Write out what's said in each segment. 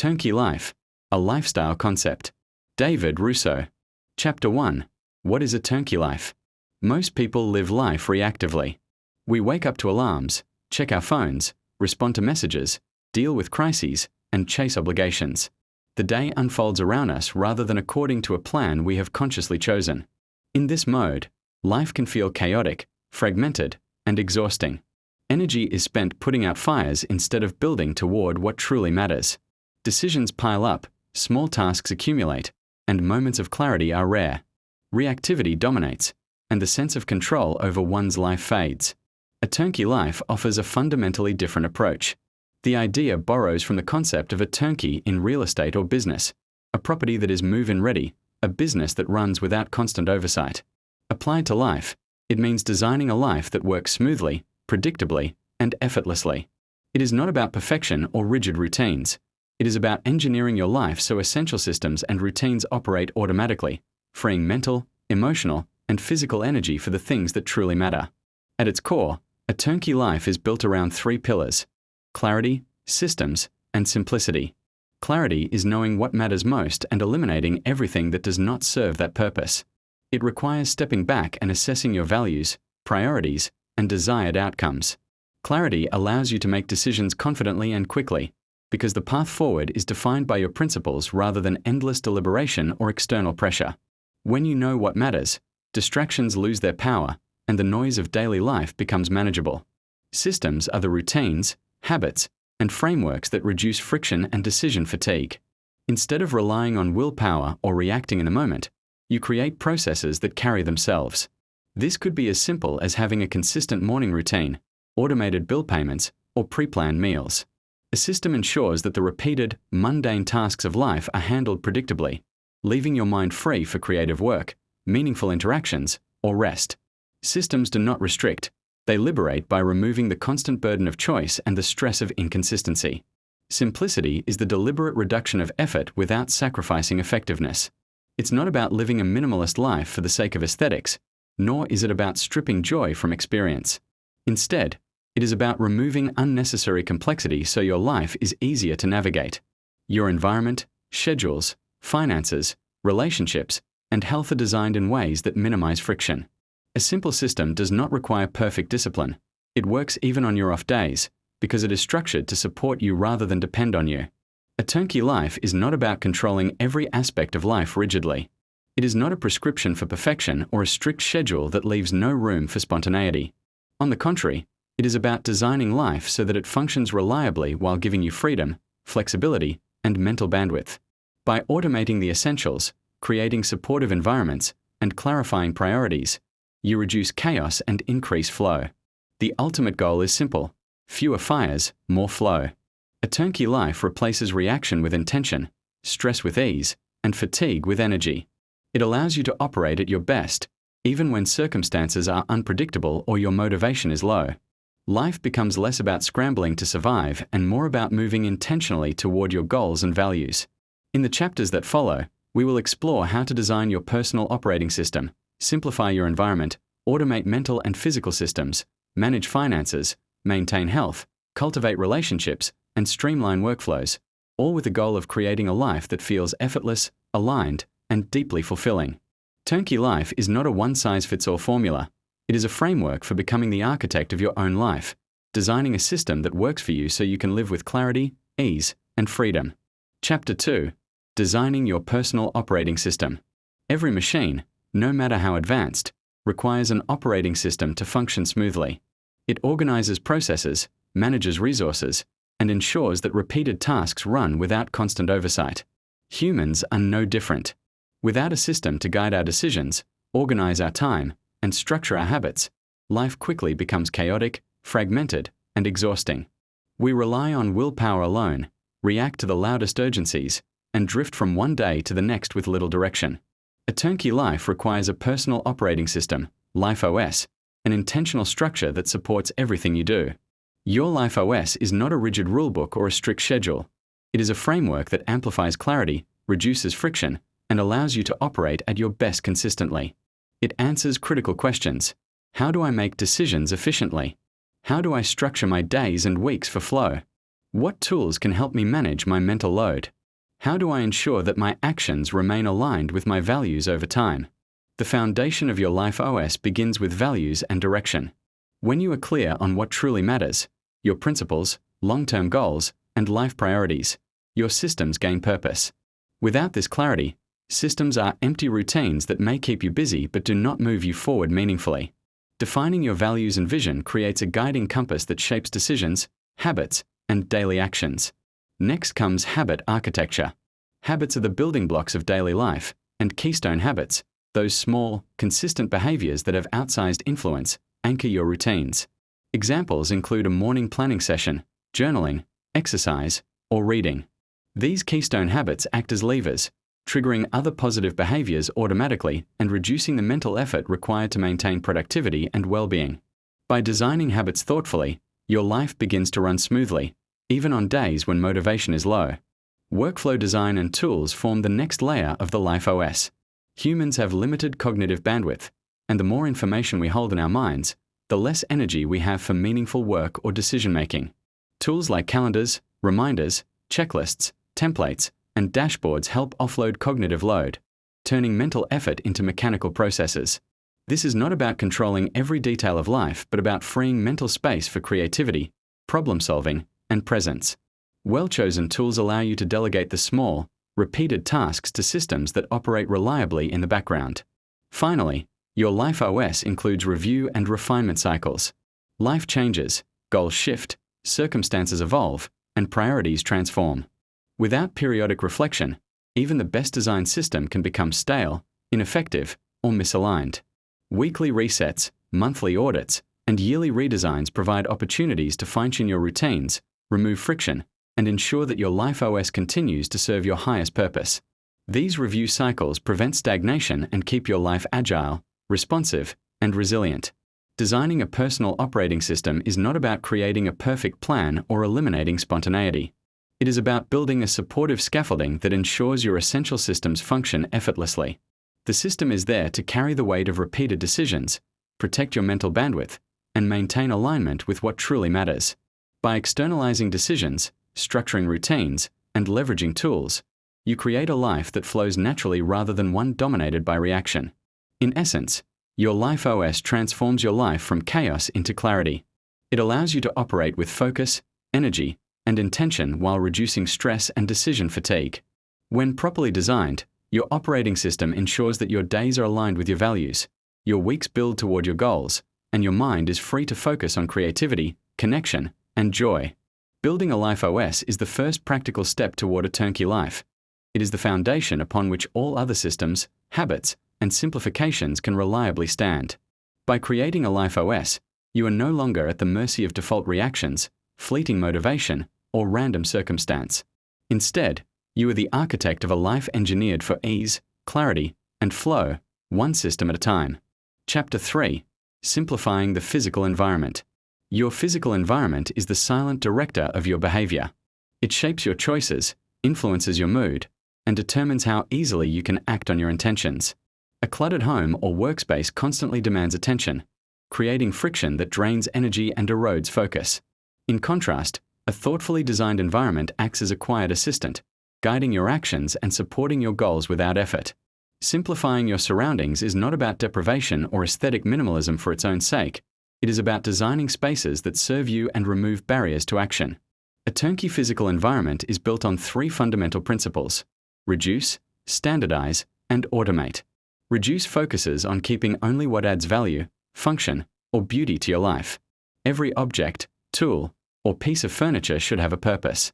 Turnkey Life, a lifestyle concept. David Russo. Chapter 1. What is a turnkey life? Most people live life reactively. We wake up to alarms, check our phones, respond to messages, deal with crises, and chase obligations. The day unfolds around us rather than according to a plan we have consciously chosen. In this mode, life can feel chaotic, fragmented, and exhausting. Energy is spent putting out fires instead of building toward what truly matters. Decisions pile up, small tasks accumulate, and moments of clarity are rare. Reactivity dominates, and the sense of control over one's life fades. A turnkey life offers a fundamentally different approach. The idea borrows from the concept of a turnkey in real estate or business, a property that is move-in ready, a business that runs without constant oversight. Applied to life, it means designing a life that works smoothly, predictably, and effortlessly. It is not about perfection or rigid routines. It is about engineering your life so essential systems and routines operate automatically, freeing mental, emotional, and physical energy for the things that truly matter. At its core, a turnkey life is built around three pillars: clarity, systems, and simplicity. Clarity is knowing what matters most and eliminating everything that does not serve that purpose. It requires stepping back and assessing your values, priorities, and desired outcomes. Clarity allows you to make decisions confidently and quickly, because the path forward is defined by your principles rather than endless deliberation or external pressure. When you know what matters, distractions lose their power, and the noise of daily life becomes manageable. Systems are the routines, habits, and frameworks that reduce friction and decision fatigue. Instead of relying on willpower or reacting in the moment, you create processes that carry themselves. This could be as simple as having a consistent morning routine, automated bill payments, or pre-planned meals. A system ensures that the repeated, mundane tasks of life are handled predictably, leaving your mind free for creative work, meaningful interactions, or rest. Systems do not restrict. They liberate by removing the constant burden of choice and the stress of inconsistency. Simplicity is the deliberate reduction of effort without sacrificing effectiveness. It's not about living a minimalist life for the sake of aesthetics, nor is it about stripping joy from experience. Instead, it is about removing unnecessary complexity so your life is easier to navigate. Your environment, schedules, finances, relationships, and health are designed in ways that minimize friction. A simple system does not require perfect discipline. It works even on your off days, because it is structured to support you rather than depend on you. A turnkey life is not about controlling every aspect of life rigidly. It is not a prescription for perfection or a strict schedule that leaves no room for spontaneity. On the contrary, it is about designing life so that it functions reliably while giving you freedom, flexibility, and mental bandwidth. By automating the essentials, creating supportive environments, and clarifying priorities, you reduce chaos and increase flow. The ultimate goal is simple: fewer fires, more flow. A turnkey life replaces reaction with intention, stress with ease, and fatigue with energy. It allows you to operate at your best, even when circumstances are unpredictable or your motivation is low. Life becomes less about scrambling to survive and more about moving intentionally toward your goals and values. In the chapters that follow, we will explore how to design your personal operating system, simplify your environment, automate mental and physical systems, manage finances, maintain health, cultivate relationships, and streamline workflows, all with the goal of creating a life that feels effortless, aligned, and deeply fulfilling. Turnkey Life is not a one-size-fits-all formula. It is a framework for becoming the architect of your own life, designing a system that works for you so you can live with clarity, ease, and freedom. Chapter 2. Designing your personal operating system. Every machine, no matter how advanced, requires an operating system to function smoothly. It organizes processes, manages resources, and ensures that repeated tasks run without constant oversight. Humans are no different. Without a system to guide our decisions, organize our time, and structure our habits, life quickly becomes chaotic, fragmented, and exhausting. We rely on willpower alone, react to the loudest urgencies, and drift from one day to the next with little direction. A turnkey life requires a personal operating system, Life OS, an intentional structure that supports everything you do. Your Life OS is not a rigid rulebook or a strict schedule. It is a framework that amplifies clarity, reduces friction, and allows you to operate at your best consistently. It answers critical questions. How do I make decisions efficiently? How do I structure my days and weeks for flow? What tools can help me manage my mental load? How do I ensure that my actions remain aligned with my values over time? The foundation of your life OS begins with values and direction. When you are clear on what truly matters, your principles, long-term goals, and life priorities, your systems gain purpose. Without this clarity, systems are empty routines that may keep you busy but do not move you forward meaningfully. Defining your values and vision creates a guiding compass that shapes decisions, habits, and daily actions. Next comes habit architecture. Habits are the building blocks of daily life, and keystone habits, those small, consistent behaviors that have outsized influence, anchor your routines. Examples include a morning planning session, journaling, exercise, or reading. These keystone habits act as levers, triggering other positive behaviors automatically and reducing the mental effort required to maintain productivity and well-being. By designing habits thoughtfully, your life begins to run smoothly, even on days when motivation is low. Workflow design and tools form the next layer of the Life OS. Humans have limited cognitive bandwidth, and the more information we hold in our minds, the less energy we have for meaningful work or decision-making. Tools like calendars, reminders, checklists, templates, and dashboards help offload cognitive load, turning mental effort into mechanical processes. This is not about controlling every detail of life, but about freeing mental space for creativity, problem-solving, and presence. Well-chosen tools allow you to delegate the small, repeated tasks to systems that operate reliably in the background. Finally, your Life OS includes review and refinement cycles. Life changes, goals shift, circumstances evolve, and priorities transform. Without periodic reflection, even the best designed system can become stale, ineffective, or misaligned. Weekly resets, monthly audits, and yearly redesigns provide opportunities to fine-tune your routines, remove friction, and ensure that your Life OS continues to serve your highest purpose. These review cycles prevent stagnation and keep your life agile, responsive, and resilient. Designing a personal operating system is not about creating a perfect plan or eliminating spontaneity. It is about building a supportive scaffolding that ensures your essential systems function effortlessly. The system is there to carry the weight of repeated decisions, protect your mental bandwidth, and maintain alignment with what truly matters. By externalizing decisions, structuring routines, and leveraging tools, you create a life that flows naturally rather than one dominated by reaction. In essence, your Life OS transforms your life from chaos into clarity. It allows you to operate with focus, energy, and intention while reducing stress and decision fatigue. When properly designed, your operating system ensures that your days are aligned with your values, your weeks build toward your goals, and your mind is free to focus on creativity, connection, and joy. Building a Life OS is the first practical step toward a turnkey life. It is the foundation upon which all other systems, habits, and simplifications can reliably stand. By creating a Life OS, you are no longer at the mercy of default reactions, fleeting motivation, or random circumstance. Instead, you are the architect of a life engineered for ease, clarity, and flow, one system at a time. Chapter 3. Simplifying the physical environment. Your physical environment is the silent director of your behavior. It shapes your choices, influences your mood, and determines how easily you can act on your intentions. A cluttered home or workspace constantly demands attention, creating friction that drains energy and erodes focus. In contrast, a thoughtfully designed environment acts as a quiet assistant, guiding your actions and supporting your goals without effort. Simplifying your surroundings is not about deprivation or aesthetic minimalism for its own sake. It is about designing spaces that serve you and remove barriers to action. A turnkey physical environment is built on 3 fundamental principles: reduce, standardize, and automate. Reduce focuses on keeping only what adds value, function, or beauty to your life. Every object, tool, or piece of furniture should have a purpose.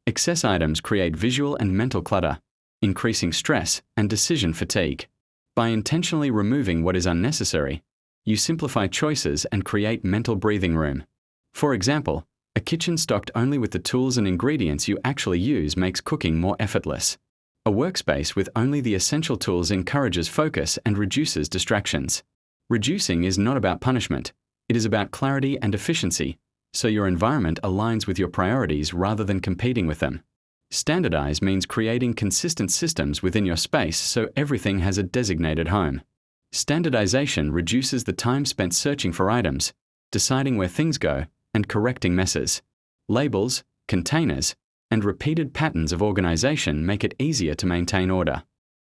Excess items create visual and mental clutter, increasing stress and decision fatigue. By intentionally removing what is unnecessary, you simplify choices and create mental breathing room. For example, a kitchen stocked only with the tools and ingredients you actually use makes cooking more effortless. A workspace with only the essential tools encourages focus and reduces distractions. Reducing is not about punishment. It is about clarity and efficiency, so your environment aligns with your priorities rather than competing with them. Standardize means creating consistent systems within your space so everything has a designated home. Standardization reduces the time spent searching for items, deciding where things go, and correcting messes. Labels, containers, and repeated patterns of organization make it easier to maintain order.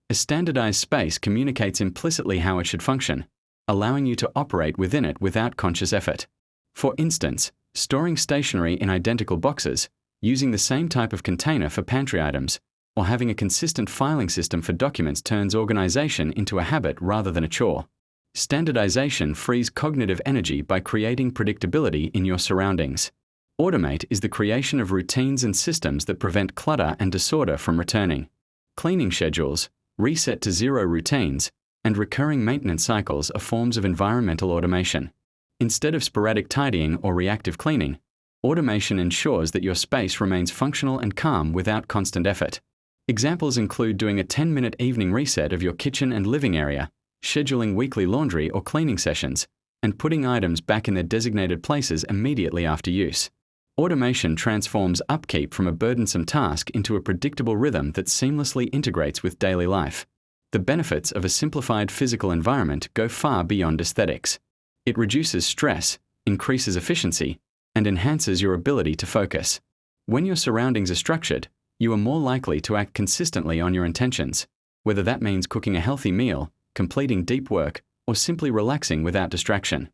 A standardized space communicates implicitly how it should function, allowing you to operate within it without conscious effort. For instance, storing stationery in identical boxes, using the same type of container for pantry items, or having a consistent filing system for documents turns organization into a habit rather than a chore. Standardization frees cognitive energy by creating predictability in your surroundings. Automate is the creation of routines and systems that prevent clutter and disorder from returning. Cleaning schedules, reset to zero routines, and recurring maintenance cycles are forms of environmental automation. Instead of sporadic tidying or reactive cleaning, automation ensures that your space remains functional and calm without constant effort. Examples include doing a 10-minute evening reset of your kitchen and living area, scheduling weekly laundry or cleaning sessions, and putting items back in their designated places immediately after use. Automation transforms upkeep from a burdensome task into a predictable rhythm that seamlessly integrates with daily life. The benefits of a simplified physical environment go far beyond aesthetics. It reduces stress, increases efficiency, and enhances your ability to focus. When your surroundings are structured, you are more likely to act consistently on your intentions, whether that means cooking a healthy meal, completing deep work, or simply relaxing without distraction.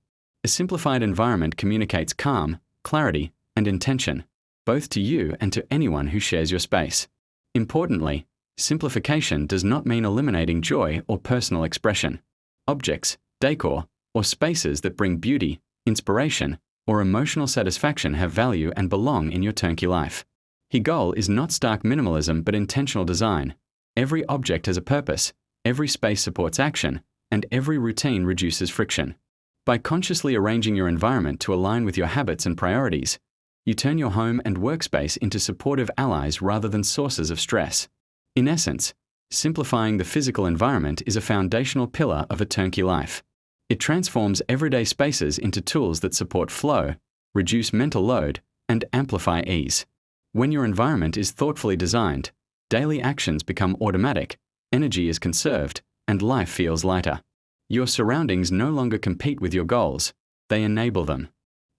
A simplified environment communicates calm, clarity, and intention, both to you and to anyone who shares your space. Importantly, simplification does not mean eliminating joy or personal expression. Objects, decor, or spaces that bring beauty, inspiration, or emotional satisfaction have value and belong in your turnkey life. His goal is not stark minimalism but intentional design. Every object has a purpose, every space supports action, and every routine reduces friction. By consciously arranging your environment to align with your habits and priorities, you turn your home and workspace into supportive allies rather than sources of stress. In essence, simplifying the physical environment is a foundational pillar of a turnkey life. It transforms everyday spaces into tools that support flow, reduce mental load, and amplify ease. When your environment is thoughtfully designed, daily actions become automatic, energy is conserved, and life feels lighter. Your surroundings no longer compete with your goals, they enable them.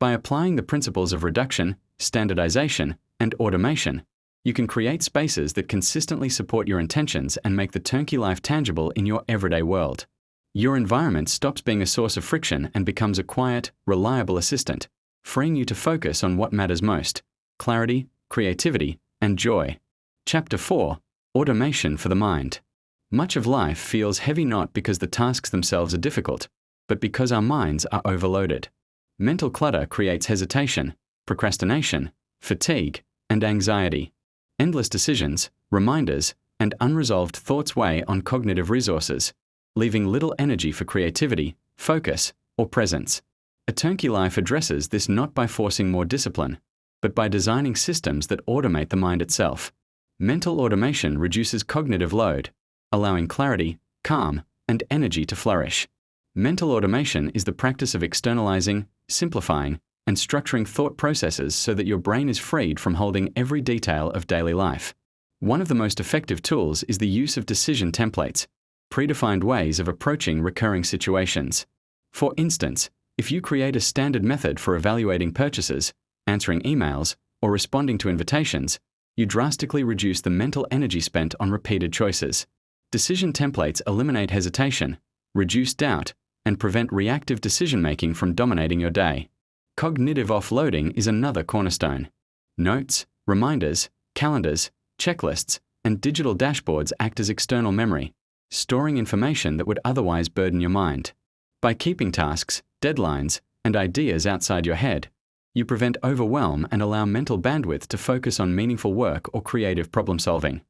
By applying the principles of reduction, standardization, and automation, you can create spaces that consistently support your intentions and make the turnkey life tangible in your everyday world. Your environment stops being a source of friction and becomes a quiet, reliable assistant, freeing you to focus on what matters most: clarity, creativity, and joy. Chapter 4: Automation for the Mind. Much of life feels heavy not because the tasks themselves are difficult, but because our minds are overloaded. Mental clutter creates hesitation, procrastination, fatigue, and anxiety. Endless decisions, reminders, and unresolved thoughts weigh on cognitive resources, leaving little energy for creativity, focus, or presence. A turnkey life addresses this not by forcing more discipline, but by designing systems that automate the mind itself. Mental automation reduces cognitive load, allowing clarity, calm, and energy to flourish. Mental automation is the practice of externalizing, simplifying, and structuring thought processes so that your brain is freed from holding every detail of daily life. One of the most effective tools is the use of decision templates, predefined ways of approaching recurring situations. For instance, if you create a standard method for evaluating purchases, answering emails, or responding to invitations, you drastically reduce the mental energy spent on repeated choices. Decision templates eliminate hesitation, reduce doubt, and prevent reactive decision-making from dominating your day. Cognitive offloading is another cornerstone. Notes, reminders, calendars, checklists, and digital dashboards act as external memory, storing information that would otherwise burden your mind. By keeping tasks, deadlines, and ideas outside your head, you prevent overwhelm and allow mental bandwidth to focus on meaningful work or creative problem-solving.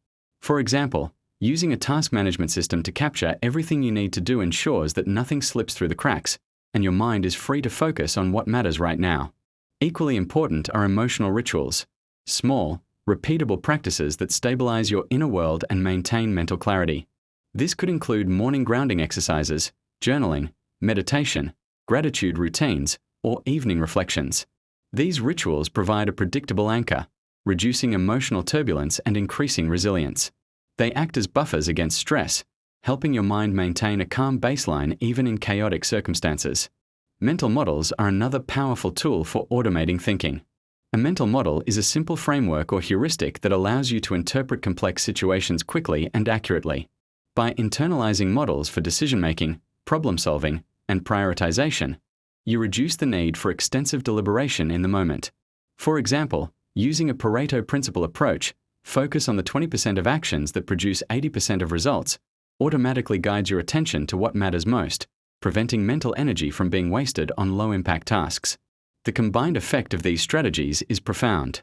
For example, using a task management system to capture everything you need to do ensures that nothing slips through the cracks, and your mind is free to focus on what matters right now. Equally important are emotional rituals, small, repeatable practices that stabilize your inner world and maintain mental clarity. This could include morning grounding exercises, journaling, meditation, gratitude routines, or evening reflections. These rituals provide a predictable anchor, reducing emotional turbulence and increasing resilience. They act as buffers against stress, helping your mind maintain a calm baseline even in chaotic circumstances. Mental models are another powerful tool for automating thinking. A mental model is a simple framework or heuristic that allows you to interpret complex situations quickly and accurately. By internalizing models for decision-making, problem-solving, and prioritization, you reduce the need for extensive deliberation in the moment. For example, using a Pareto principle approach, focus on the 20% of actions that produce 80% of results, automatically guides your attention to what matters most, preventing mental energy from being wasted on low-impact tasks. The combined effect of these strategies is profound.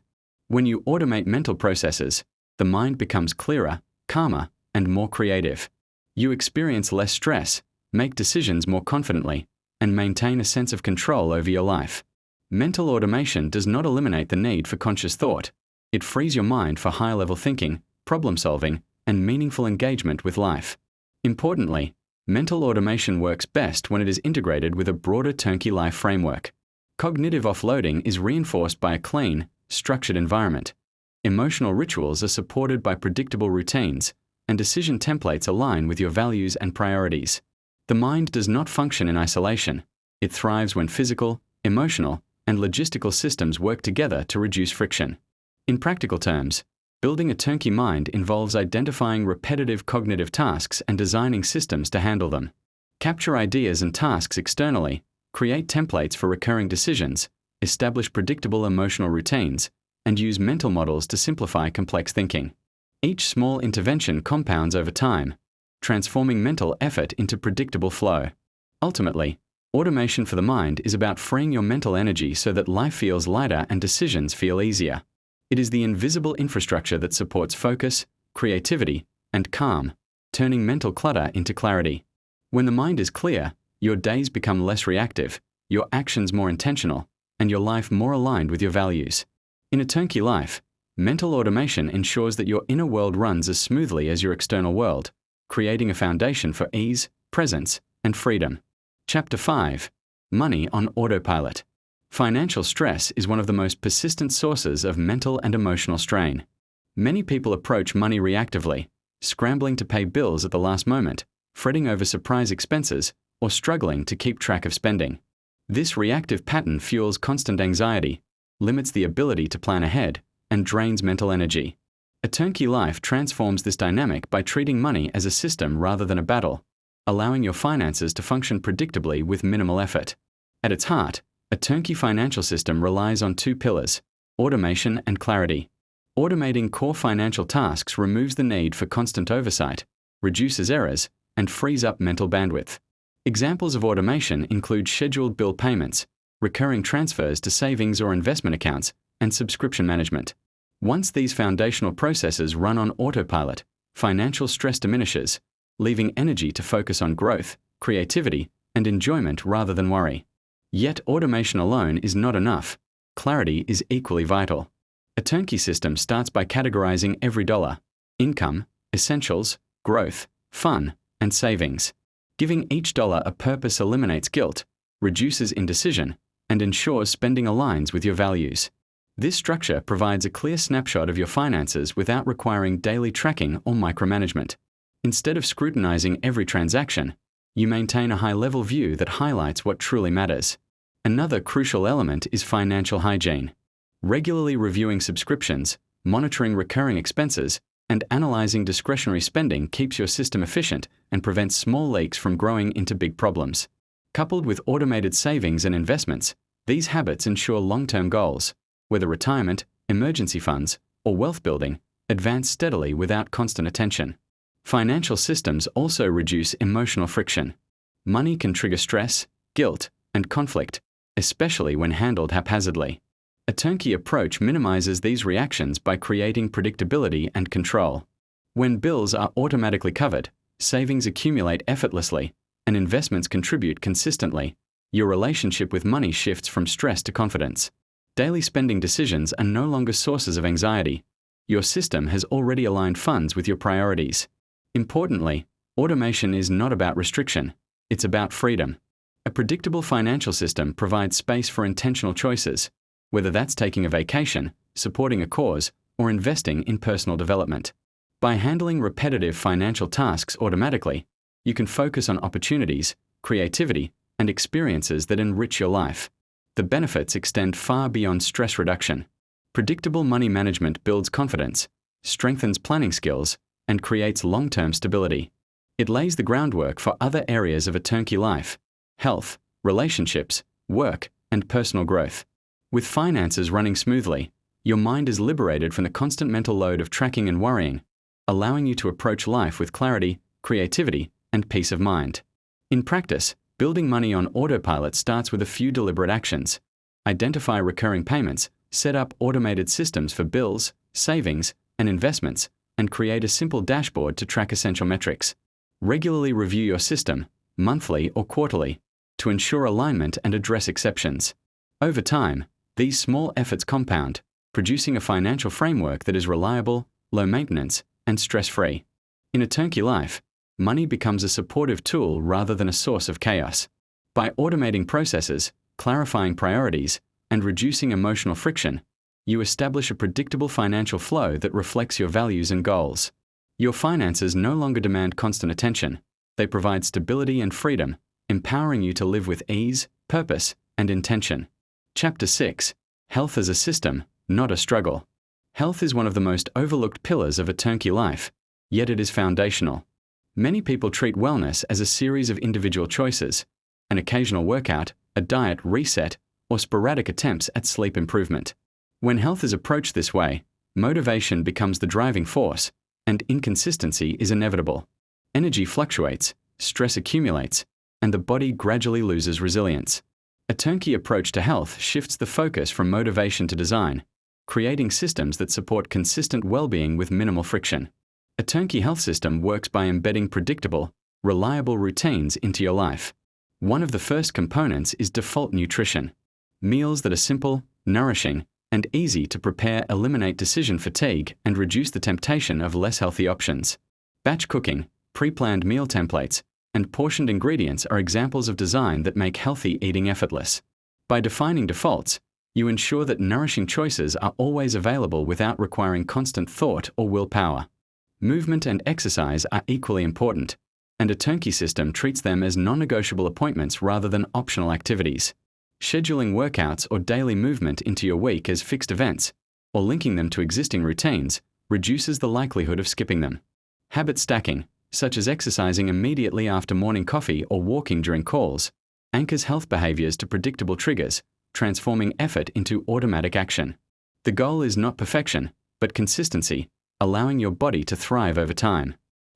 When you automate mental processes, the mind becomes clearer, calmer, and more creative. You experience less stress, make decisions more confidently, and maintain a sense of control over your life. Mental automation does not eliminate the need for conscious thought. It frees your mind for high-level thinking, problem-solving, and meaningful engagement with life. Importantly, mental automation works best when it is integrated with a broader Turnkey Life framework. Cognitive offloading is reinforced by a clean, structured environment. Emotional rituals are supported by predictable routines, and decision templates align with your values and priorities. The mind does not function in isolation. It thrives when physical, emotional, and logistical systems work together to reduce friction. In practical terms, building a turnkey mind involves identifying repetitive cognitive tasks and designing systems to handle them. Capture ideas and tasks externally, create templates for recurring decisions, establish predictable emotional routines, and use mental models to simplify complex thinking. Each small intervention compounds over time, transforming mental effort into predictable flow. Ultimately, automation for the mind is about freeing your mental energy so that life feels lighter and decisions feel easier. It is the invisible infrastructure that supports focus, creativity, and calm, turning mental clutter into clarity. When the mind is clear, your days become less reactive, your actions more intentional, and your life more aligned with your values. In a turnkey life, mental automation ensures that your inner world runs as smoothly as your external world, creating a foundation for ease, presence, and freedom. Chapter 5. Money on Autopilot. Financial stress is one of the most persistent sources of mental and emotional strain. Many people approach money reactively, scrambling to pay bills at the last moment, fretting over surprise expenses, or struggling to keep track of spending. This reactive pattern fuels constant anxiety, limits the ability to plan ahead, and drains mental energy. A turnkey life transforms this dynamic by treating money as a system rather than a battle, allowing your finances to function predictably with minimal effort. At its heart, a turnkey financial system relies on two pillars: automation and clarity. Automating core financial tasks removes the need for constant oversight, reduces errors, and frees up mental bandwidth. Examples of automation include scheduled bill payments, recurring transfers to savings or investment accounts, and subscription management. Once these foundational processes run on autopilot, financial stress diminishes, leaving energy to focus on growth, creativity, and enjoyment rather than worry. Yet automation alone is not enough. Clarity is equally vital. A turnkey system starts by categorizing every dollar: income, essentials, growth, fun, and savings. Giving each dollar a purpose eliminates guilt, reduces indecision, and ensures spending aligns with your values. This structure provides a clear snapshot of your finances without requiring daily tracking or micromanagement. Instead of scrutinizing every transaction, you maintain a high-level view that highlights what truly matters. Another crucial element is financial hygiene. Regularly reviewing subscriptions, monitoring recurring expenses, and analyzing discretionary spending keeps your system efficient and prevents small leaks from growing into big problems. Coupled with automated savings and investments, these habits ensure long-term goals, whether retirement, emergency funds, or wealth building, advance steadily without constant attention. Financial systems also reduce emotional friction. Money can trigger stress, guilt, and conflict, especially when handled haphazardly. A turnkey approach minimizes these reactions by creating predictability and control. When bills are automatically covered, savings accumulate effortlessly, and investments contribute consistently, your relationship with money shifts from stress to confidence. Daily spending decisions are no longer sources of anxiety. Your system has already aligned funds with your priorities. Importantly, automation is not about restriction, it's about freedom. A predictable financial system provides space for intentional choices, whether that's taking a vacation, supporting a cause, or investing in personal development. By handling repetitive financial tasks automatically, you can focus on opportunities, creativity, and experiences that enrich your life. The benefits extend far beyond stress reduction. Predictable money management builds confidence, strengthens planning skills, and creates long-term stability. It lays the groundwork for other areas of a turnkey life: health, relationships, work, and personal growth. With finances running smoothly, your mind is liberated from the constant mental load of tracking and worrying, allowing you to approach life with clarity, creativity, and peace of mind. In practice, building money on autopilot starts with a few deliberate actions. Identify recurring payments, set up automated systems for bills, savings, and investments, and create a simple dashboard to track essential metrics. Regularly review your system, monthly or quarterly, to ensure alignment and address exceptions. Over time, these small efforts compound, producing a financial framework that is reliable, low maintenance, and stress-free. In a turnkey life, money becomes a supportive tool rather than a source of chaos. By automating processes, clarifying priorities, and reducing emotional friction, you establish a predictable financial flow that reflects your values and goals. Your finances no longer demand constant attention. They provide stability and freedom, empowering you to live with ease, purpose, and intention. Chapter 6: Health as a System, Not a Struggle. Health is one of the most overlooked pillars of a turnkey life, yet it is foundational. Many people treat wellness as a series of individual choices: an occasional workout, a diet reset, or sporadic attempts at sleep improvement. When health is approached this way, motivation becomes the driving force, and inconsistency is inevitable. Energy fluctuates, stress accumulates, and the body gradually loses resilience. A turnkey approach to health shifts the focus from motivation to design, creating systems that support consistent well-being with minimal friction. A turnkey health system works by embedding predictable, reliable routines into your life. One of the first components is default nutrition. Meals that are simple, nourishing, and easy to prepare eliminate decision fatigue and reduce the temptation of less healthy options. Batch cooking, pre-planned meal templates, and portioned ingredients are examples of design that make healthy eating effortless. By defining defaults, you ensure that nourishing choices are always available without requiring constant thought or willpower. Movement and exercise are equally important, and a turnkey system treats them as non-negotiable appointments rather than optional activities. Scheduling workouts or daily movement into your week as fixed events, or linking them to existing routines, reduces the likelihood of skipping them. Habit stacking, such as exercising immediately after morning coffee or walking during calls, anchors health behaviors to predictable triggers, transforming effort into automatic action. The goal is not perfection, but consistency, allowing your body to thrive over time.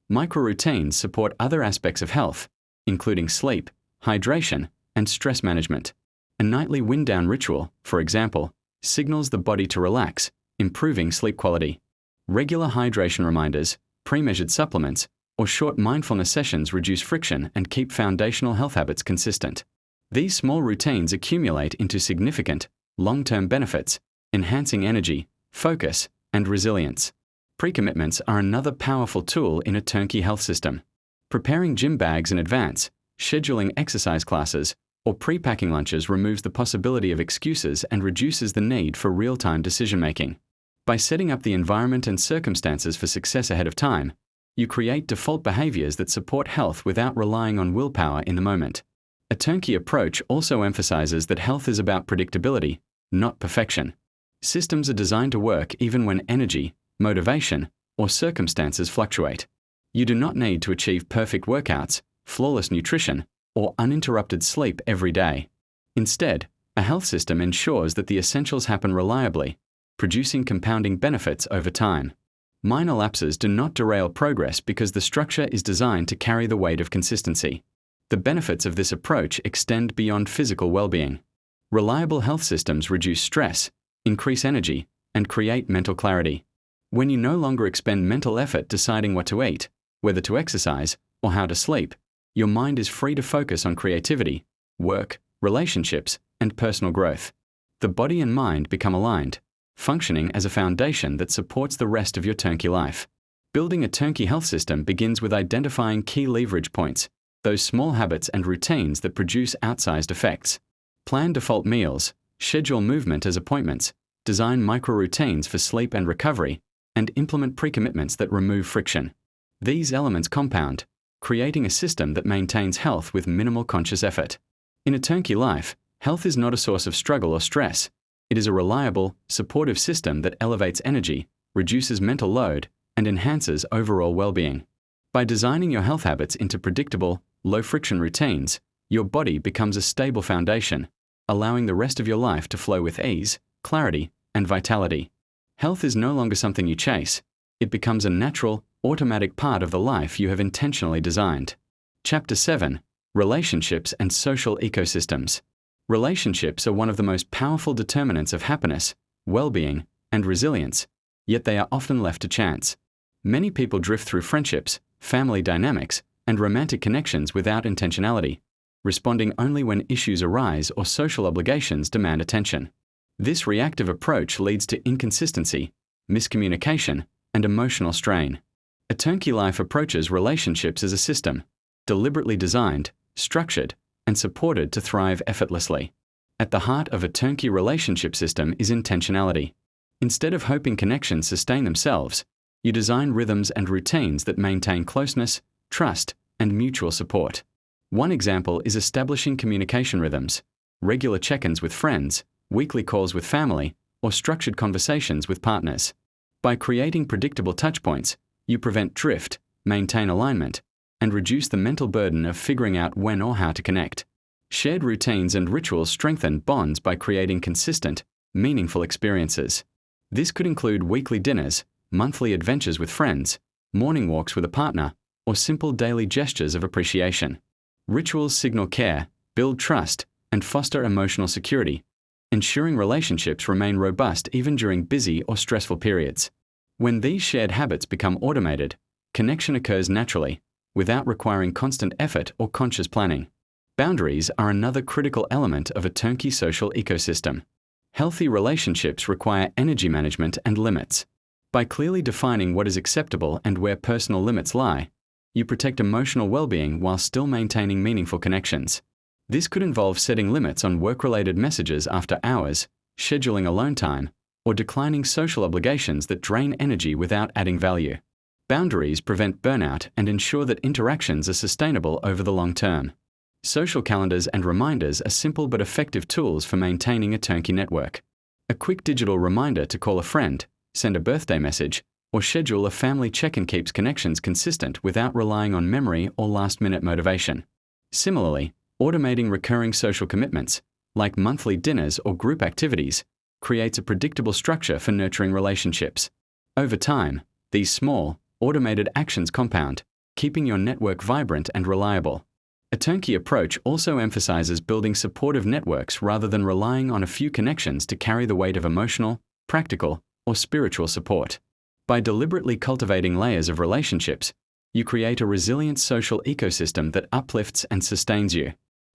Micro-routines support other aspects of health, including sleep, hydration, and stress management. A nightly wind-down ritual, for example, signals the body to relax, improving sleep quality. Regular hydration reminders, pre-measured supplements, or short mindfulness sessions reduce friction and keep foundational health habits consistent. These small routines accumulate into significant, long-term benefits, enhancing energy, focus, and resilience. Pre-commitments are another powerful tool in a turnkey health system. Preparing gym bags in advance, scheduling exercise classes, or pre-packing lunches removes the possibility of excuses and reduces the need for real-time decision-making. By setting up the environment and circumstances for success ahead of time, you create default behaviors that support health without relying on willpower in the moment. A turnkey approach also emphasizes that health is about predictability, not perfection. Systems are designed to work even when energy, motivation, or circumstances fluctuate. You do not need to achieve perfect workouts, flawless nutrition, or uninterrupted sleep every day. Instead, a health system ensures that the essentials happen reliably, producing compounding benefits over time. Minor lapses do not derail progress because the structure is designed to carry the weight of consistency. The benefits of this approach extend beyond physical well-being. Reliable health systems reduce stress, increase energy, and create mental clarity. When you no longer expend mental effort deciding what to eat, whether to exercise, or how to sleep, your mind is free to focus on creativity, work, relationships, and personal growth. The body and mind become aligned, functioning as a foundation that supports the rest of your turnkey life. Building a turnkey health system begins with identifying key leverage points, those small habits and routines that produce outsized effects. Plan default meals, schedule movement as appointments, design micro-routines for sleep and recovery, and implement pre-commitments that remove friction. These elements compound, creating a system that maintains health with minimal conscious effort. In a turnkey life, health is not a source of struggle or stress. It is a reliable, supportive system that elevates energy, reduces mental load, and enhances overall well-being. By designing your health habits into predictable, low-friction routines, your body becomes a stable foundation, allowing the rest of your life to flow with ease, clarity, and vitality. Health is no longer something you chase. It becomes a natural, automatic part of the life you have intentionally designed. Chapter 7. Relationships and Social Ecosystems. Relationships are one of the most powerful determinants of happiness, well-being, and resilience, yet they are often left to chance. Many people drift through friendships, family dynamics, and romantic connections without intentionality, responding only when issues arise or social obligations demand attention. This reactive approach leads to inconsistency, miscommunication, and emotional strain. A Turnkey Life approaches relationships as a system, deliberately designed, structured, and supported to thrive effortlessly. At the heart of a turnkey relationship system is intentionality. Instead of hoping connections sustain themselves, you design rhythms and routines that maintain closeness, trust, and mutual support. One example is establishing communication rhythms, regular check-ins with friends, weekly calls with family, or structured conversations with partners. By creating predictable touchpoints, you prevent drift, maintain alignment, and reduce the mental burden of figuring out when or how to connect. Shared routines and rituals strengthen bonds by creating consistent, meaningful experiences. This could include weekly dinners, monthly adventures with friends, morning walks with a partner, or simple daily gestures of appreciation. Rituals signal care, build trust, and foster emotional security, ensuring relationships remain robust even during busy or stressful periods. When these shared habits become automated, connection occurs naturally, without requiring constant effort or conscious planning. Boundaries are another critical element of a turnkey social ecosystem. Healthy relationships require energy management and limits. By clearly defining what is acceptable and where personal limits lie, you protect emotional well-being while still maintaining meaningful connections. This could involve setting limits on work-related messages after hours, scheduling alone time, or declining social obligations that drain energy without adding value. Boundaries prevent burnout and ensure that interactions are sustainable over the long term. Social calendars and reminders are simple but effective tools for maintaining a turnkey network. A quick digital reminder to call a friend, send a birthday message, or schedule a family check-in keeps connections consistent without relying on memory or last-minute motivation. Similarly, automating recurring social commitments, like monthly dinners or group activities, creates a predictable structure for nurturing relationships. Over time, these small, automated actions compound, keeping your network vibrant and reliable. A turnkey approach also emphasizes building supportive networks rather than relying on a few connections to carry the weight of emotional, practical, or spiritual support. By deliberately cultivating layers of relationships, you create a resilient social ecosystem that uplifts and sustains you.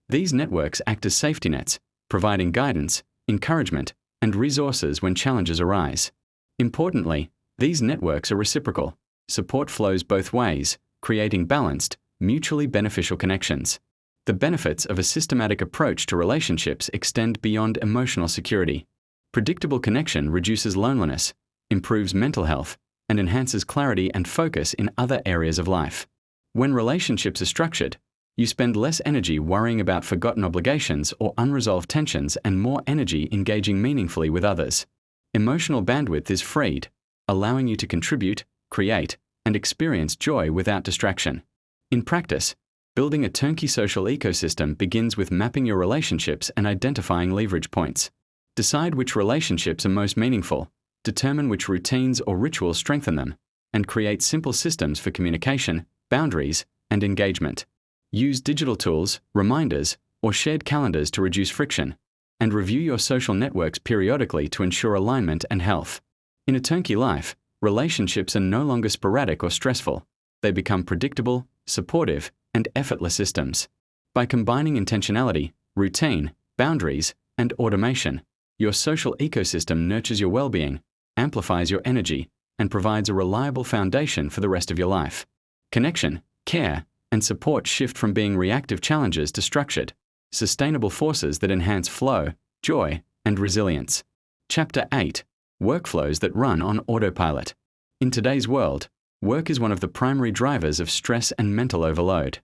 These networks act as safety nets, providing guidance, encouragement, and resources when challenges arise. Importantly, these networks are reciprocal. Support flows both ways, creating balanced, mutually beneficial connections. The benefits of a systematic approach to relationships extend beyond emotional security. Predictable connection reduces loneliness, improves mental health, and enhances clarity and focus in other areas of life. When relationships are structured, you spend less energy worrying about forgotten obligations or unresolved tensions and more energy engaging meaningfully with others. Emotional bandwidth is freed, allowing you to contribute, create, and experience joy without distraction. In practice, building a turnkey social ecosystem begins with mapping your relationships and identifying leverage points. Decide which relationships are most meaningful, determine which routines or rituals strengthen them, and create simple systems for communication, boundaries, and engagement. Use digital tools, reminders, or shared calendars to reduce friction, and review your social networks periodically to ensure alignment and health. In a turnkey life, relationships are no longer sporadic or stressful. They become predictable, supportive, and effortless systems. By combining intentionality, routine, boundaries, and automation, your social ecosystem nurtures your well-being, amplifies your energy, and provides a reliable foundation for the rest of your life. Connection, care, and support shift from being reactive challenges to structured, sustainable forces that enhance flow, joy, and resilience. Chapter 8. Workflows that run on autopilot. In today's world, work is one of the primary drivers of stress and mental overload.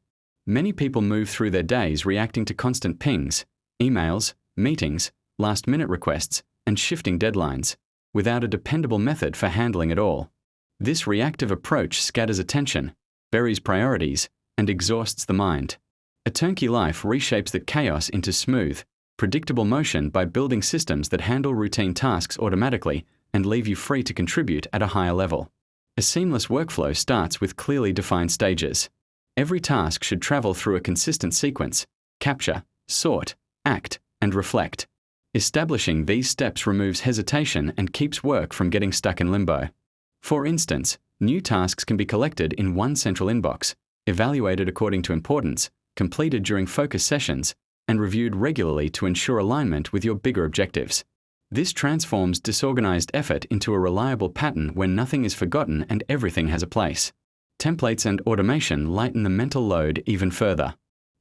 Many people move through their days reacting to constant pings, emails, meetings, last-minute requests, and shifting deadlines, without a dependable method for handling it all. This reactive approach scatters attention, buries priorities, and exhausts the mind. A turnkey life reshapes that chaos into smooth, predictable motion by building systems that handle routine tasks automatically and leave you free to contribute at a higher level. A seamless workflow starts with clearly defined stages. Every task should travel through a consistent sequence: capture, sort, act, and reflect. Establishing these steps removes hesitation and keeps work from getting stuck in limbo. For instance, new tasks can be collected in one central inbox, evaluated according to importance, completed during focus sessions, and reviewed regularly to ensure alignment with your bigger objectives. This transforms disorganized effort into a reliable pattern where nothing is forgotten and everything has a place. Templates and automation lighten the mental load even further.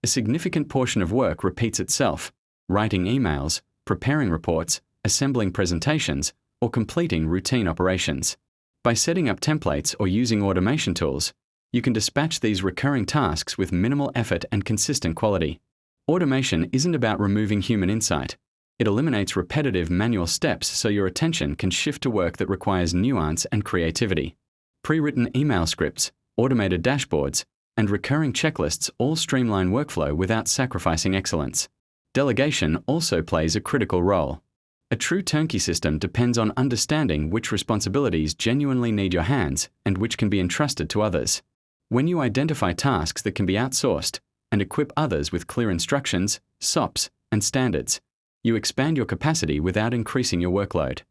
A significant portion of work repeats itself: writing emails, preparing reports, assembling presentations, or completing routine operations. By setting up templates or using automation tools, you can dispatch these recurring tasks with minimal effort and consistent quality. Automation isn't about removing human insight. It eliminates repetitive manual steps so your attention can shift to work that requires nuance and creativity. Pre-written email scripts, automated dashboards, and recurring checklists all streamline workflow without sacrificing excellence. Delegation also plays a critical role. A true turnkey system depends on understanding which responsibilities genuinely need your hands and which can be entrusted to others. When you identify tasks that can be outsourced and equip others with clear instructions, SOPs, and standards, you expand your capacity without increasing your workload.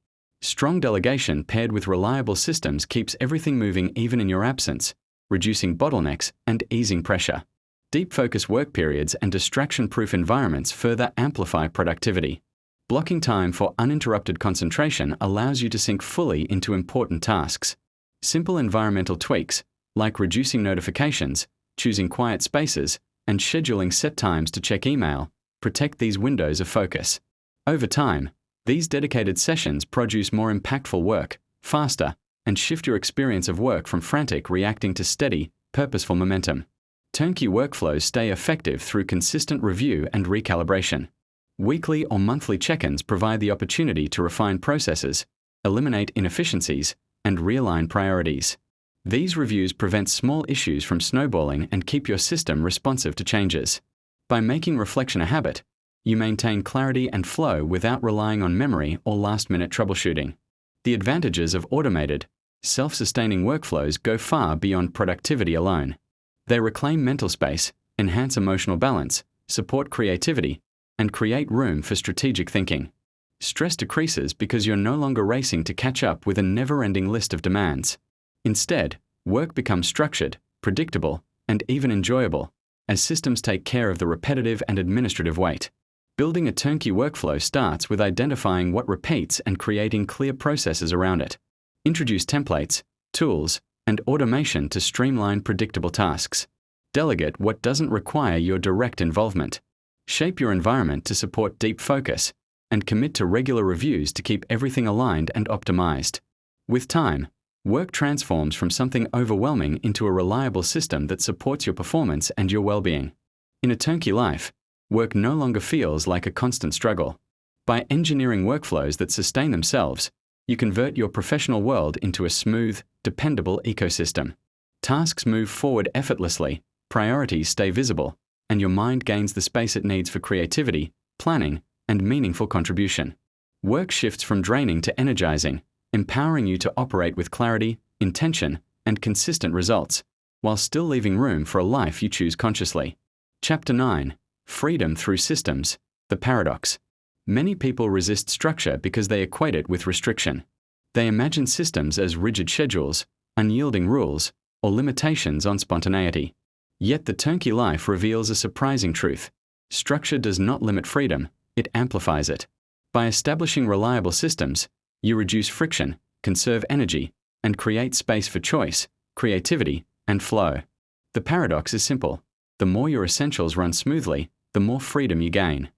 Strong delegation paired with reliable systems keeps everything moving even in your absence, reducing bottlenecks and easing pressure. Deep focus work periods and distraction-proof environments further amplify productivity. Blocking time for uninterrupted concentration allows you to sink fully into important tasks. Simple environmental tweaks, like reducing notifications, choosing quiet spaces, and scheduling set times to check email, protect these windows of focus. Over time, these dedicated sessions produce more impactful work, faster, and shift your experience of work from frantic reacting to steady, purposeful momentum. Turnkey workflows stay effective through consistent review and recalibration. Weekly or monthly check-ins provide the opportunity to refine processes, eliminate inefficiencies, and realign priorities. These reviews prevent small issues from snowballing and keep your system responsive to changes. By making reflection a habit, you maintain clarity and flow without relying on memory or last-minute troubleshooting. The advantages of automated, self-sustaining workflows go far beyond productivity alone. They reclaim mental space, enhance emotional balance, support creativity, and create room for strategic thinking. Stress decreases because you're no longer racing to catch up with a never-ending list of demands. Instead, work becomes structured, predictable, and even enjoyable, as systems take care of the repetitive and administrative weight. Building a turnkey workflow starts with identifying what repeats and creating clear processes around it. Introduce templates, tools, and automation to streamline predictable tasks. Delegate what doesn't require your direct involvement. Shape your environment to support deep focus, and commit to regular reviews to keep everything aligned and optimized. With time, work transforms from something overwhelming into a reliable system that supports your performance and your well-being. In a turnkey life, work no longer feels like a constant struggle. By engineering workflows that sustain themselves, you convert your professional world into a smooth, dependable ecosystem. Tasks move forward effortlessly, priorities stay visible, and your mind gains the space it needs for creativity, planning, and meaningful contribution. Work shifts from draining to energizing, empowering you to operate with clarity, intention, and consistent results, while still leaving room for a life you choose consciously. Chapter 9: Freedom Through Systems, The Paradox. Many people resist structure because they equate it with restriction. They imagine systems as rigid schedules, unyielding rules, or limitations on spontaneity. Yet the turnkey life reveals a surprising truth. Structure does not limit freedom, it amplifies it. By establishing reliable systems, you reduce friction, conserve energy, and create space for choice, creativity, and flow. The paradox is simple. The more your essentials run smoothly, the more freedom you gain.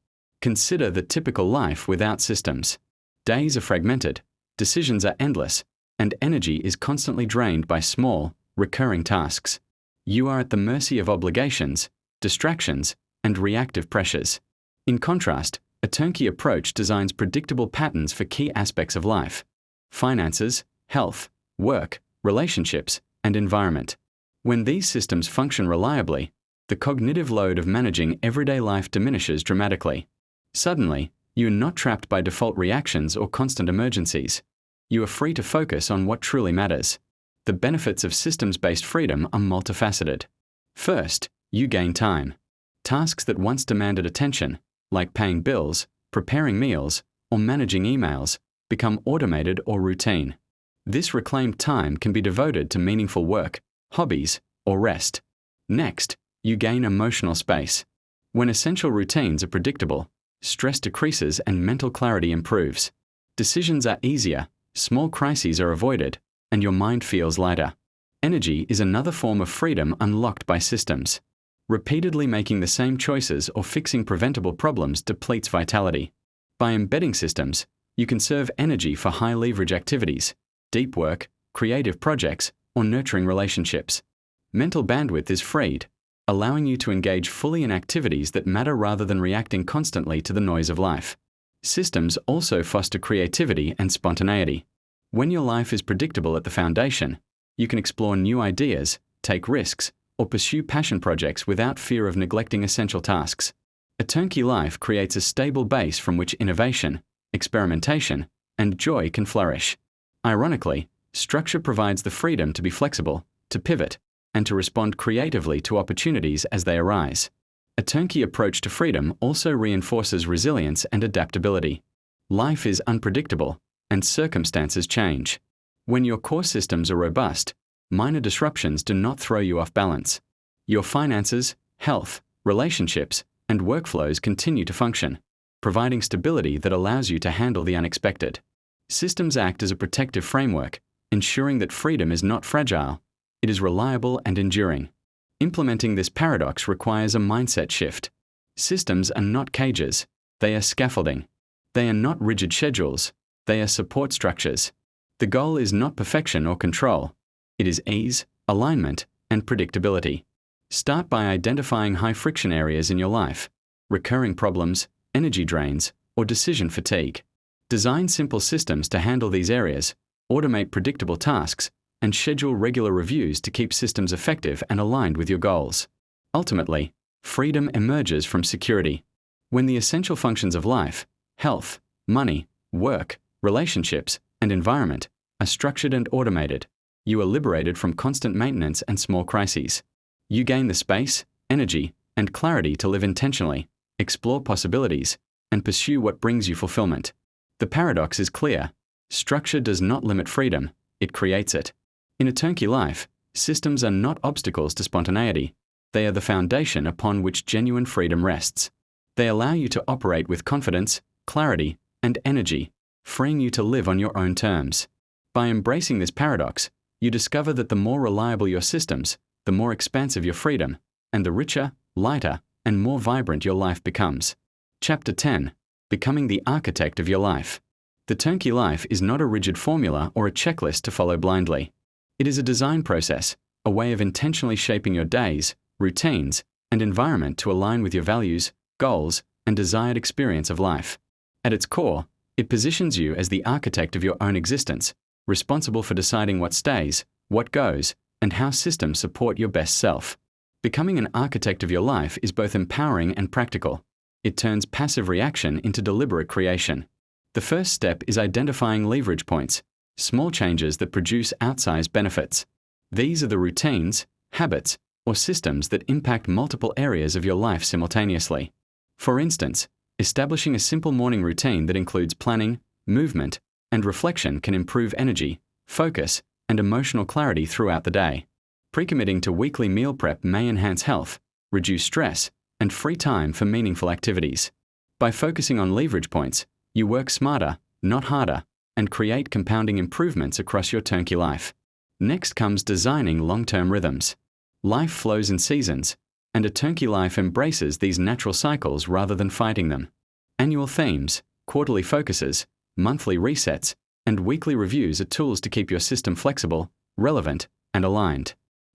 Consider the typical life without systems. Days are fragmented, decisions are endless, and energy is constantly drained by small, recurring tasks. You are at the mercy of obligations, distractions, and reactive pressures. In contrast, A turnkey approach designs predictable patterns for key aspects of life: finances, health, work, relationships, and environment. When these systems function reliably, the cognitive load of managing everyday life diminishes dramatically. Suddenly, you are not trapped by default reactions or constant emergencies. You are free to focus on what truly matters. The benefits of systems-based freedom are multifaceted. First, you gain time. Tasks that once demanded attention, like paying bills, preparing meals, or managing emails, become automated or routine. This reclaimed time can be devoted to meaningful work, hobbies, or rest. Next, you gain emotional space. When essential routines are predictable, stress decreases and mental clarity improves. Decisions are easier, small crises are avoided, and your mind feels lighter. Energy is another form of freedom unlocked by systems. Repeatedly making the same choices or fixing preventable problems depletes vitality. By embedding systems, you conserve energy for high-leverage activities, deep work, creative projects, or nurturing relationships. Mental bandwidth is freed, allowing you to engage fully in activities that matter rather than reacting constantly to the noise of life. Systems also foster creativity and spontaneity. When your life is predictable at the foundation, you can explore new ideas, take risks, or pursue passion projects without fear of neglecting essential tasks. A turnkey life creates a stable base from which innovation, experimentation, and joy can flourish. Ironically, structure provides the freedom to be flexible, to pivot, and to respond creatively to opportunities as they arise. A turnkey approach to freedom also reinforces resilience and adaptability. Life is unpredictable, and circumstances change. When your core systems are robust, minor disruptions do not throw you off balance. Your finances, health, relationships, and workflows continue to function, providing stability that allows you to handle the unexpected. Systems act as a protective framework, ensuring that freedom is not fragile, it is reliable and enduring. Implementing this paradox requires a mindset shift. Systems are not cages, they are scaffolding. They are not rigid schedules, they are support structures. The goal is not perfection or control. It is ease, alignment, and predictability. Start by identifying high-friction areas in your life, recurring problems, energy drains, or decision fatigue. Design simple systems to handle these areas, automate predictable tasks, and schedule regular reviews to keep systems effective and aligned with your goals. Ultimately, freedom emerges from security. When the essential functions of life, health, money, work, relationships, and environment are structured and automated, you are liberated from constant maintenance and small crises. You gain the space, energy, and clarity to live intentionally, explore possibilities, and pursue what brings you fulfillment. The paradox is clear. Structure does not limit freedom, it creates it. In a turnkey life, systems are not obstacles to spontaneity. They are the foundation upon which genuine freedom rests. They allow you to operate with confidence, clarity, and energy, freeing you to live on your own terms. By embracing this paradox, you discover that the more reliable your systems, the more expansive your freedom, and the richer, lighter, and more vibrant your life becomes. Chapter 10. Becoming the architect of your life. The turnkey life is not a rigid formula or a checklist to follow blindly. It is a design process, a way of intentionally shaping your days, routines, and environment to align with your values, goals, and desired experience of life. At its core, it positions you as the architect of your own existence, responsible for deciding what stays, what goes, and how systems support your best self. Becoming an architect of your life is both empowering and practical. It turns passive reaction into deliberate creation. The first step is identifying leverage points, small changes that produce outsized benefits. These are the routines, habits, or systems that impact multiple areas of your life simultaneously. For instance, establishing a simple morning routine that includes planning, movement, and reflection can improve energy, focus, and emotional clarity throughout the day. Pre-committing to weekly meal prep may enhance health, reduce stress, and free time for meaningful activities. By focusing on leverage points, you work smarter, not harder, and create compounding improvements across your turnkey life. Next comes designing long-term rhythms. Life flows in seasons, and a turnkey life embraces these natural cycles rather than fighting them. Annual themes, quarterly focuses, monthly resets, and weekly reviews are tools to keep your system flexible, relevant, and aligned.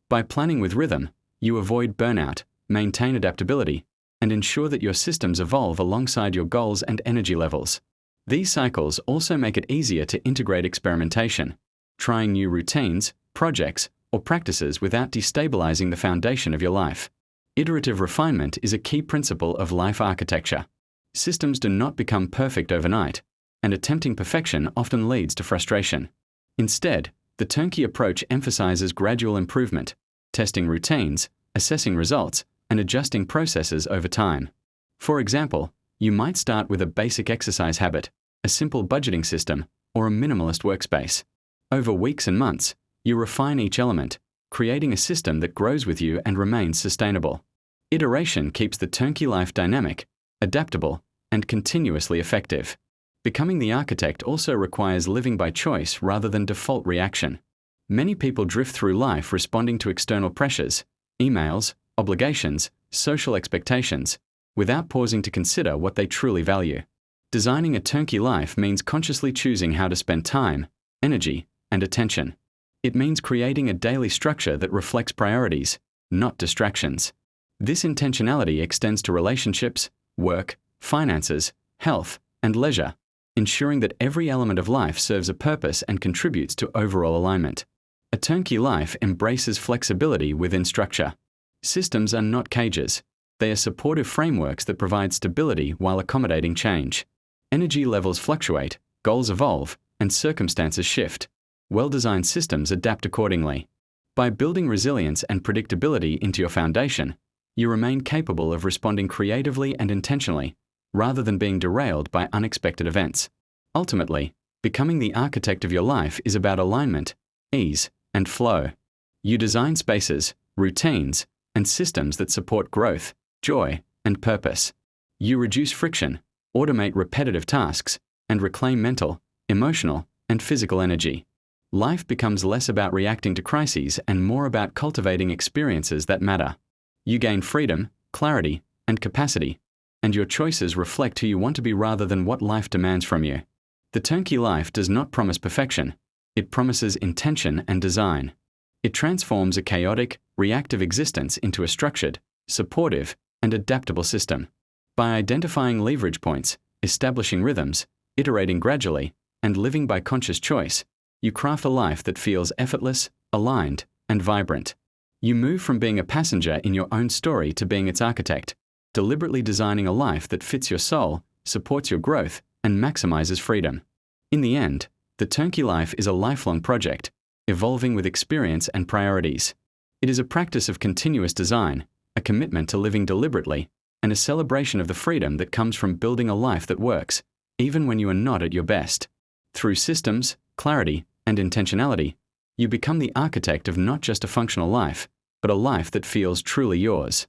By planning with rhythm, you avoid burnout, maintain adaptability, and ensure that your systems evolve alongside your goals and energy levels. These cycles also make it easier to integrate experimentation, trying new routines, projects, or practices without destabilizing the foundation of your life. Iterative refinement is a key principle of life architecture. Systems do not become perfect overnight, and attempting perfection often leads to frustration. Instead, the turnkey approach emphasizes gradual improvement, testing routines, assessing results, and adjusting processes over time. For example, you might start with a basic exercise habit, a simple budgeting system, or a minimalist workspace. Over weeks and months, you refine each element, creating a system that grows with you and remains sustainable. Iteration keeps the turnkey life dynamic, adaptable, and continuously effective. Becoming the architect also requires living by choice rather than default reaction. Many people drift through life responding to external pressures, emails, obligations, social expectations, without pausing to consider what they truly value. Designing a turnkey life means consciously choosing how to spend time, energy, and attention. It means creating a daily structure that reflects priorities, not distractions. This intentionality extends to relationships, work, finances, health, and leisure, ensuring that every element of life serves a purpose and contributes to overall alignment. A turnkey life embraces flexibility within structure. Systems are not cages. They are supportive frameworks that provide stability while accommodating change. Energy levels fluctuate, goals evolve, and circumstances shift. Well-designed systems adapt accordingly. By building resilience and predictability into your foundation, you remain capable of responding creatively and intentionally, rather than being derailed by unexpected events. Ultimately, becoming the architect of your life is about alignment, ease, and flow. You design spaces, routines, and systems that support growth, joy, and purpose. You reduce friction, automate repetitive tasks, and reclaim mental, emotional, and physical energy. Life becomes less about reacting to crises and more about cultivating experiences that matter. You gain freedom, clarity, and capacity, and your choices reflect who you want to be rather than what life demands from you. The turnkey life does not promise perfection. It promises intention and design. It transforms a chaotic, reactive existence into a structured, supportive, and adaptable system. By identifying leverage points, establishing rhythms, iterating gradually, and living by conscious choice, you craft a life that feels effortless, aligned, and vibrant. You move from being a passenger in your own story to being its architect, deliberately designing a life that fits your soul, supports your growth, and maximizes freedom. In the end, the turnkey life is a lifelong project, evolving with experience and priorities. It is a practice of continuous design, a commitment to living deliberately, and a celebration of the freedom that comes from building a life that works, even when you are not at your best. Through systems, clarity, and intentionality, you become the architect of not just a functional life, but a life that feels truly yours.